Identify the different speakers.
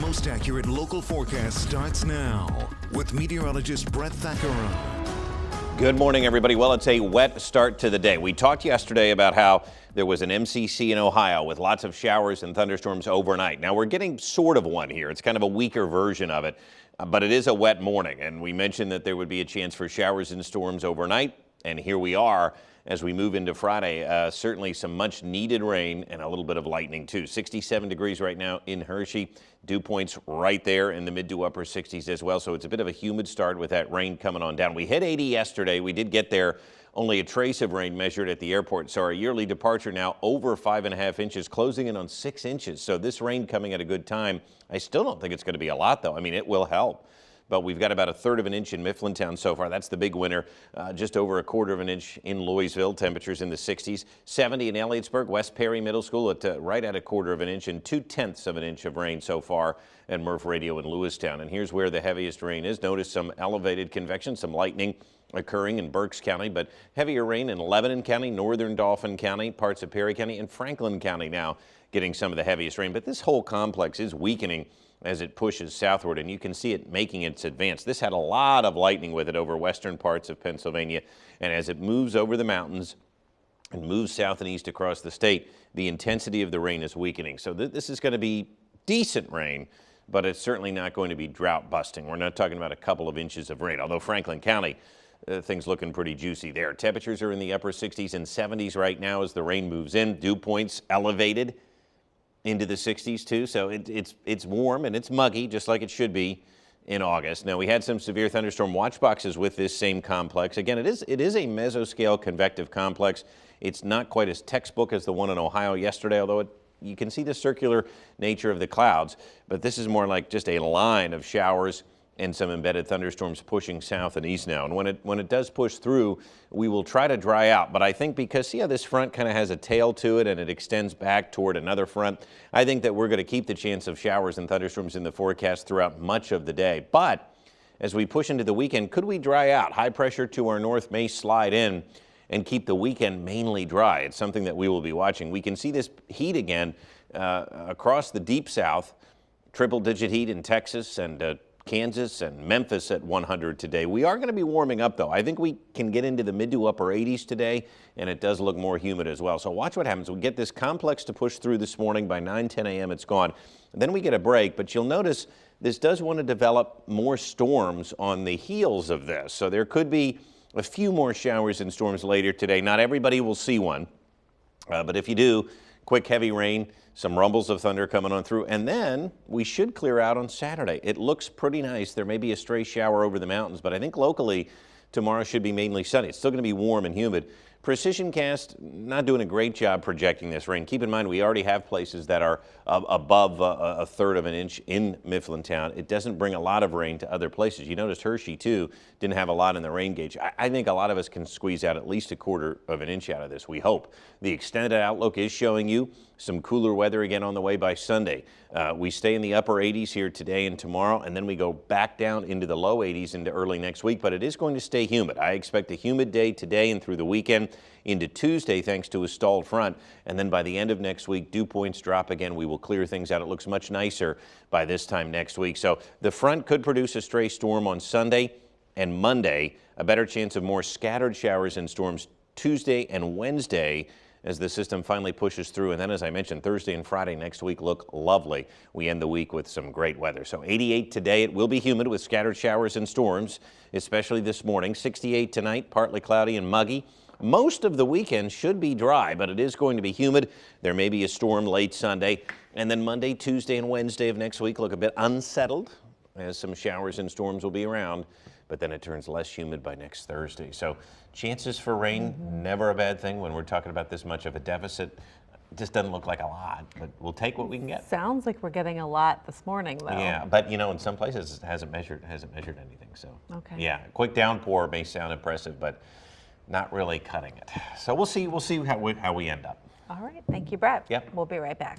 Speaker 1: most accurate local forecast starts now with meteorologist Brett Thackeray.
Speaker 2: Good morning, everybody. Well, it's a wet start to the day. We talked yesterday about how there was an MCC in Ohio with lots of showers and thunderstorms overnight. Now we're getting sort of one here. It's kind of a weaker version of it, but it is a wet morning. And we mentioned that there would be a chance for showers and storms overnight. And here we are as we move into Friday. Certainly some much needed rain and a little bit of lightning too. 67 degrees right now in Hershey. Dew points right there in the mid to upper 60s as well. So it's a bit of a humid start with that rain coming on down. We hit 80 yesterday. We did get there. Only a trace of rain measured at the airport. So our yearly departure now over 5.5 inches, closing in on 6 inches. So this rain coming at a good time. I still don't think it's going to be a lot though. I mean, it will help. But we've got about 1/3 of an inch in Mifflintown so far. That's the big winner. Just over 1/4 of an inch in Louisville. Temperatures in the 60s. 70 in Elliotsburg. West Perry Middle School at right at 1/4 of an inch and 2/10 of an inch of rain so far at Murph Radio in Lewistown. And here's where the heaviest rain is. Notice some elevated convection, some lightning occurring in Berks County, but heavier rain in Lebanon County, northern Dauphin County, parts of Perry County, and Franklin County now getting some of the heaviest rain. But this whole complex is weakening as it pushes southward, and you can see it making its advance. This had a lot of lightning with it over western parts of Pennsylvania, and as it moves over the mountains and moves south and east across the state, the intensity of the rain is weakening. So this is going to be decent rain, but it's certainly not going to be drought busting. We're not talking about a couple of inches of rain, although Franklin County, things looking pretty juicy there. Temperatures are in the upper 60s and 70s right now as the rain moves in. Dew points elevated into the 60s too, so it's warm and it's muggy, just like it should be in August. Now we had some severe thunderstorm watch boxes with this same complex. Again, it is a mesoscale convective complex. It's not quite as textbook as the one in Ohio yesterday, although you can see the circular nature of the clouds, but this is more like just a line of showers and some embedded thunderstorms pushing south and east now. And when it does push through, we will try to dry out. But I think because, see how this front kind of has a tail to it and it extends back toward another front, I think that we're going to keep the chance of showers and thunderstorms in the forecast throughout much of the day. But as we push into the weekend, could we dry out? High pressure to our north may slide in and keep the weekend mainly dry. It's something that we will be watching. We can see this heat again across the deep south, triple-digit heat in Texas and Kansas and Memphis at 100 today. We are going to be warming up though. I think we can get into the mid to upper 80s today, and it does look more humid as well. So watch what happens. We get this complex to push through this morning. By 9-10 a.m. it's gone. And then we get a break, but you'll notice this does want to develop more storms on the heels of this. So there could be a few more showers and storms later today. Not everybody will see one, but if you do, quick heavy rain, some rumbles of thunder coming on through, and then we should clear out on Saturday. It looks pretty nice. There may be a stray shower over the mountains, but I think locally tomorrow should be mainly sunny. It's still going to be warm and humid. Precision Cast not doing a great job projecting this rain. Keep in mind we already have places that are above 1/3 of an inch in Mifflintown. It doesn't bring a lot of rain to other places. You noticed Hershey too didn't have a lot in the rain gauge. I think a lot of us can squeeze out at least 1/4 of an inch out of this, we hope. The extended outlook is showing you some cooler weather again on the way by Sunday. We stay in the upper 80s here today and tomorrow, and then we go back down into the low 80s into early next week, but it is going to stay humid. I expect a humid day today and through the weekend into Tuesday thanks to a stalled front, and then by the end of next week, dew points drop again. We will clear things out. It looks much nicer by this time next week. So the front could produce a stray storm on Sunday and Monday, a better chance of more scattered showers and storms Tuesday and Wednesday as the system finally pushes through. And then, as I mentioned, Thursday and Friday next week look lovely. We end the week with some great weather. So 88 today. It will be humid with scattered showers and storms, especially this morning. 68 tonight, partly cloudy and muggy. Most of the weekend should be dry, but it is going to be humid. There may be a storm late Sunday. And then Monday, Tuesday, and Wednesday of next week look a bit unsettled as some showers and storms will be around. But then it turns less humid by next Thursday. So chances for rain, never a bad thing when we're talking about this much of a deficit. It just doesn't look like a lot, but we'll take what we can get.
Speaker 3: Sounds like we're getting a lot this morning, though.
Speaker 2: Yeah, but you know, in some places it hasn't measured anything. So
Speaker 3: okay.
Speaker 2: Yeah, a quick downpour may sound impressive, but not really cutting it. So we'll see how we end up.
Speaker 3: All right, thank you, Brett.
Speaker 2: Yep.
Speaker 3: We'll be right back.